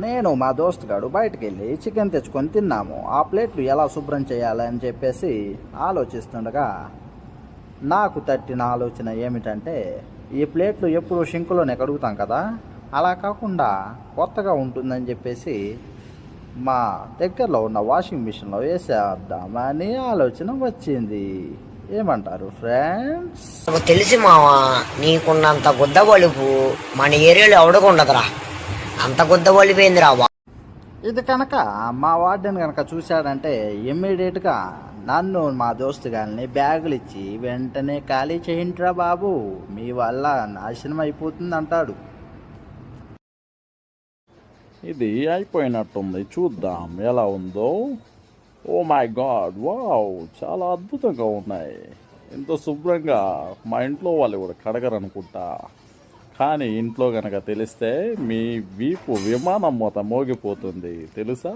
నేను మా దోస్తుగాడు బయటకు వెళ్ళి చికెన్ తెచ్చుకొని తిన్నాము. ఆ ప్లేట్లు ఎలా శుభ్రం చేయాలని చెప్పేసి ఆలోచిస్తుండగా నాకు తట్టిన ఆలోచన ఏమిటంటే, ఈ ప్లేట్లు ఎప్పుడు షింకులోనే కడుగుతాం కదా, అలా కాకుండా కొత్తగా ఉంటుందని చెప్పేసి మా దగ్గరలో ఉన్న వాషింగ్ మిషన్లో వేసేద్దామని ఆలోచన వచ్చింది. ఏమంటారు ఫ్రెండ్స్? నాకు తెలిసి మావా, నీకున్నంత గుద్ద బలుపు మన ఏరియాలో ఎవడకుండదురా. అంత గుద్ద బలిపోయిందిరా. ఇది కనుక మా వార్డెన్ కనుక చూశాడంటే ఇమ్మీడియట్గా నన్ను మా దోస్తు గారిని బ్యాగులు ఇచ్చి వెంటనే ఖాళీ చేయండిరా బాబు, మీ వల్ల నాశనం అయిపోతుంది అంటాడు. ఇది అయిపోయినట్టుంది, చూద్దాం ఎలా ఉందో. ఓ మై గాడ్, వావ్, చాలా అద్భుతంగా ఉన్నాయి. ఎంతో శుభ్రంగా మా ఇంట్లో వాళ్ళు కూడా కడగరనుకుంటా. కానీ ఇంట్లో కనుక తెలిస్తే మీ వీపు విమానం మొత్తం మోగిపోతుంది తెలుసా.